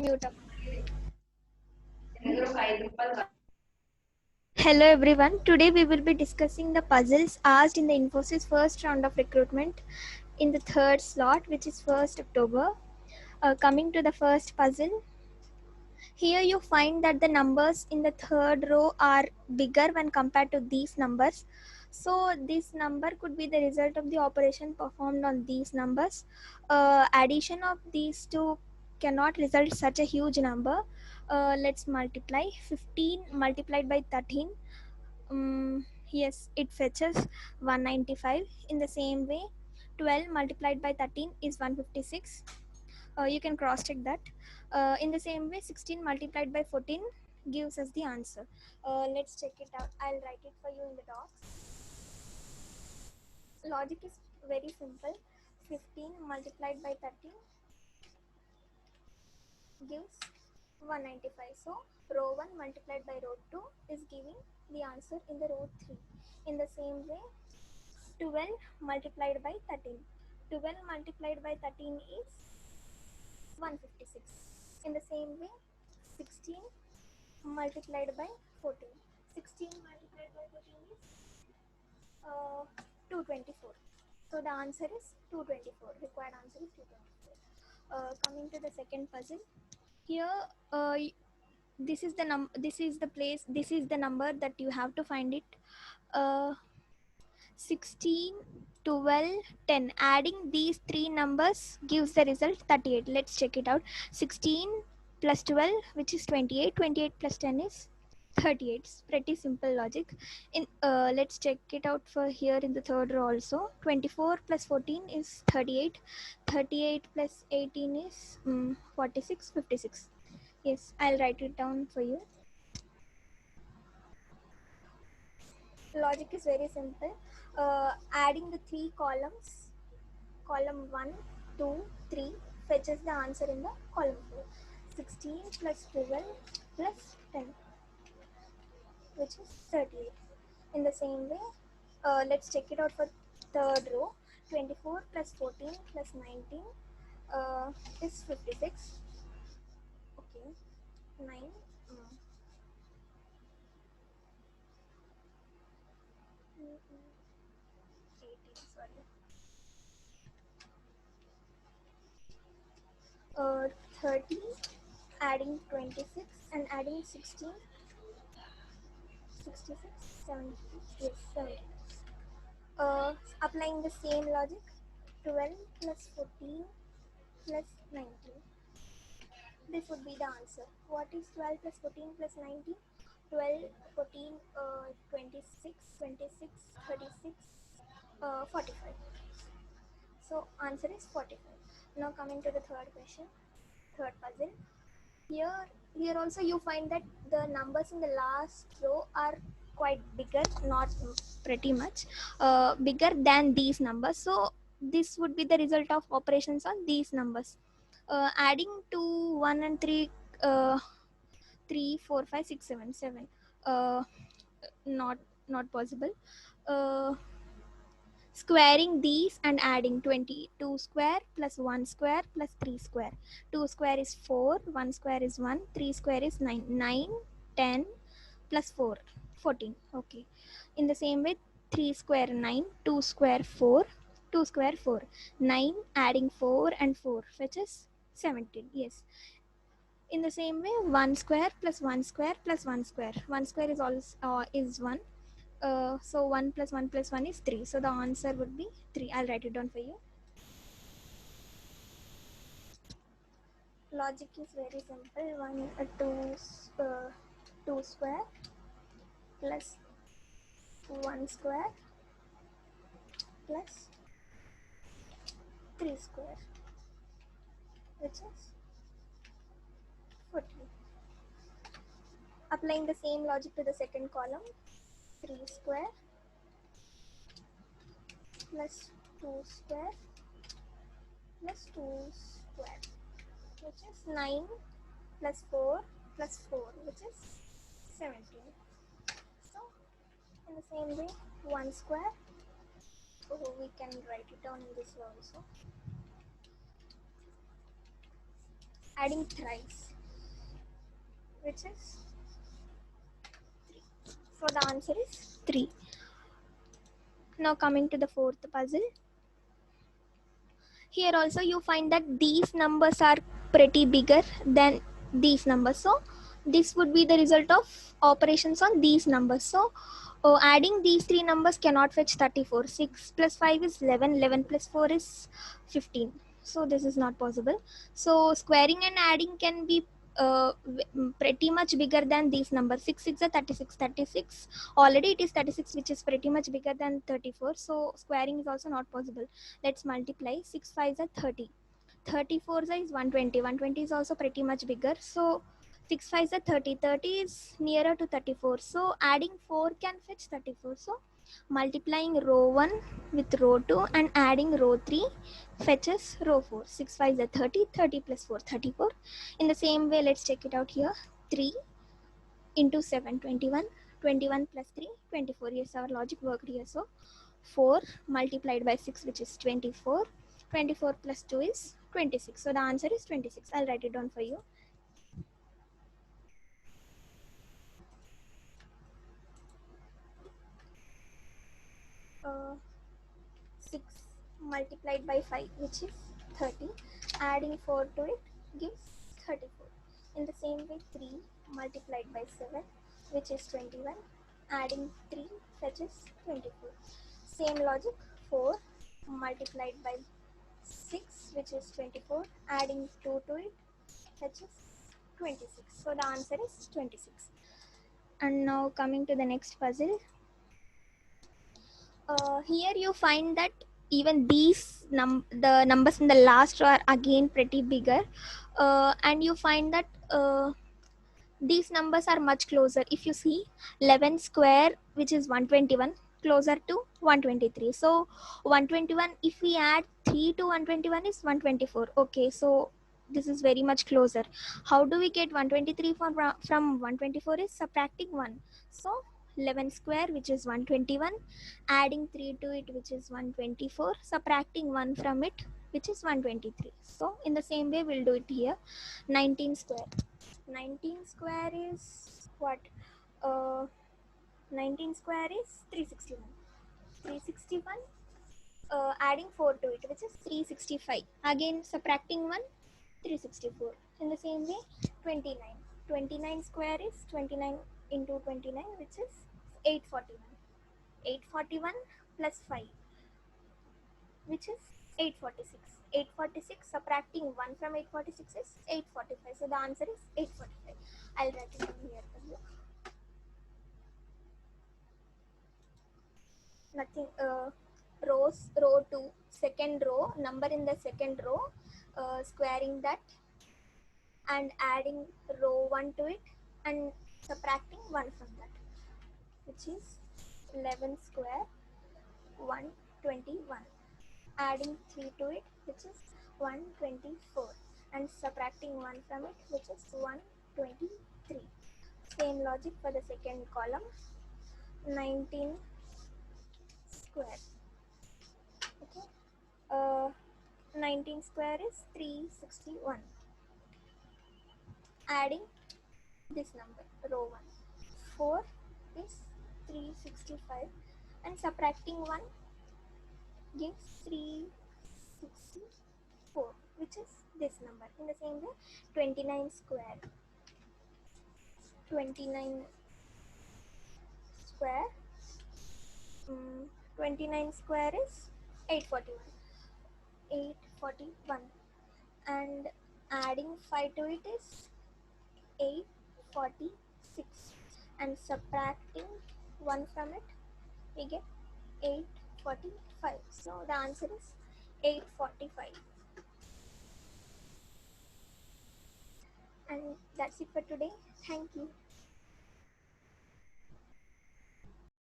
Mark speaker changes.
Speaker 1: Mute up. Hello everyone. Today we will be discussing the puzzles asked in the Infosys first round of recruitment in the third slot, which is 1st October. Coming to the first puzzle, here you find that the numbers in the third row are bigger when compared to these numbers. So this number could be the result of the operation performed on these numbers. Addition of these two cannot result such a huge number. Let's multiply 15 multiplied by 13. Yes, it fetches 195. In the same way, 12 multiplied by 13 is 156. You can cross check that. In the same way, 16 multiplied by 14 gives us the answer. Let's check it out. I'll write it for you in the docs. Logic is very simple. 15 multiplied by 13 gives 195. So row 1 multiplied by row 2 is giving the answer in the row 3. In the same way, 12 multiplied by 13. 12 multiplied by 13 is 156. In the same way, 16 multiplied by 14. 16 multiplied by 14 is 224. So the answer is 224. Required answer is 224. Coming to the second puzzle. Here, this is the place. This is the number that you have to find it. 16, 12, 10. Adding these three numbers gives the result 38. Let's check it out. 16 plus 12, which is 28. 28 plus 10 is 38. It's pretty simple logic. Let's check it out for here in the third row also. 24 plus 14 is 38. 38 plus 18 is 46. 56. Yes, I'll write it down for you. Logic is very simple. Adding the three columns, column 1, 2, 3 fetches the answer in the column 4. 16 plus 12 plus 10, which is 38. In the same way, let's check it out for third row. 24 plus 14 plus 19 is 56. Okay, 9. 18, sorry. 30, adding 26 and adding 16, 66, 70, yes, 70. Applying the same logic, 12 plus 14 plus 19. This would be the answer. What is 12 plus 14 plus 19? 12, 14, 26, 26, 36, 45. So answer is 45. Now coming to the third question, third puzzle. Here also you find that the numbers in the last row are quite bigger, not pretty much bigger than these numbers. So this would be the result of operations on these numbers. Adding to 1 and 3, 3, 4, 5, 6, 7, 7. Not possible. Squaring these and adding 22 square plus 1 square plus 3 square. 2 square is 4, 1 square is 1, 3 square is 9. 9, 10 plus 4, 14. Okay. In the same way, 3 square 9, 2 square 4, 2 square 4. 9 adding 4 and 4 fetches 17. Yes. In the same way, 1 square plus 1 square plus 1 square. 1 square is also is 1. So 1 plus 1 plus 1 is 3. So the answer would be 3. I'll write it down for you. Logic is very simple. 2 square plus 1 square plus 3 square, which is 14. Applying the same logic to the second column, 3 square plus 2 square plus 2 square, which is 9 plus 4 plus 4, which is 17. So in the same way, 1 square, so we can write it down in this way also. adding thrice, which is 3. So the answer is 3. Now coming to the fourth puzzle. Here also you find that these numbers are pretty bigger than these numbers. So this would be the result of operations on these numbers. So adding these three numbers cannot fetch 34. 6 plus 5 is 11. 11 plus 4 is 15. So this is not possible. So squaring and adding can be pretty much bigger than these numbers. 6 is a 36. 36 already it is 36, which is pretty much bigger than 34. So squaring is also not possible. Let's multiply. 6 5 is 30. 34 is 120. 120 is also pretty much bigger. So 6 5 is 30. 30 is nearer to 34. So adding 4 can fetch 34. So multiplying row 1 with row 2 and adding row 3 fetches row 4. 6 5 is 30. 30 plus 4 34. In the same way, let's check it out here. 3 into 7 21. 21 plus 3 24. Yes, our logic worked here. So 4 multiplied by 6, which is 24. 24 plus 2 is 26. So the answer is 26. I'll write it down for you. Uh, 6 multiplied by 5, which is 30. Adding 4 to it gives 34. In the same way, 3 multiplied by 7, which is 21. Adding 3 fetches 24. Same logic, 4 multiplied by 6, which is 24. Adding 2 to it fetches 26. So the answer is 26. And now coming to the next puzzle. Here you find that even these the numbers in the last row are again pretty bigger, and you find that these numbers are much closer. If you see 11 square, which is 121, closer to 123. So 121, if we add 3 to 121 is 124. Okay, so this is very much closer. How do we get 123 from 124 is subtracting 1. So 11 square, which is 121, adding 3 to it, which is 124, subtracting 1 from it, which is 123. So in the same way we'll do it here. 19 square. 19 square is what? Uh, 19 square is 361. 361, adding 4 to it, which is 365. Again, subtracting 1, 364. In the same way, 29. 29 square is 29 into 29, which is 841. 841 plus 5, which is 846. 846, subtracting 1 from 846 is 845. So the answer is 845. I'll write it down here for you. Nothing. Row 2, second row, number in the second row, squaring that and adding row 1 to it and subtracting 1 from that, which is 11 square 121. Adding 3 to it, which is 124, and subtracting 1 from it, which is 123. Same logic for the second column. 19 square. Okay. 19 square is 361. Adding this number, row 1. 4 is 365 and subtracting 1 gives 364, which is this number. In the same way, 29 square. 29 square. 29 square is 841. 841. And adding 5 to it is 846, and subtracting 1 from it, we get 845. So the answer is 845. And that's it for today. Thank you.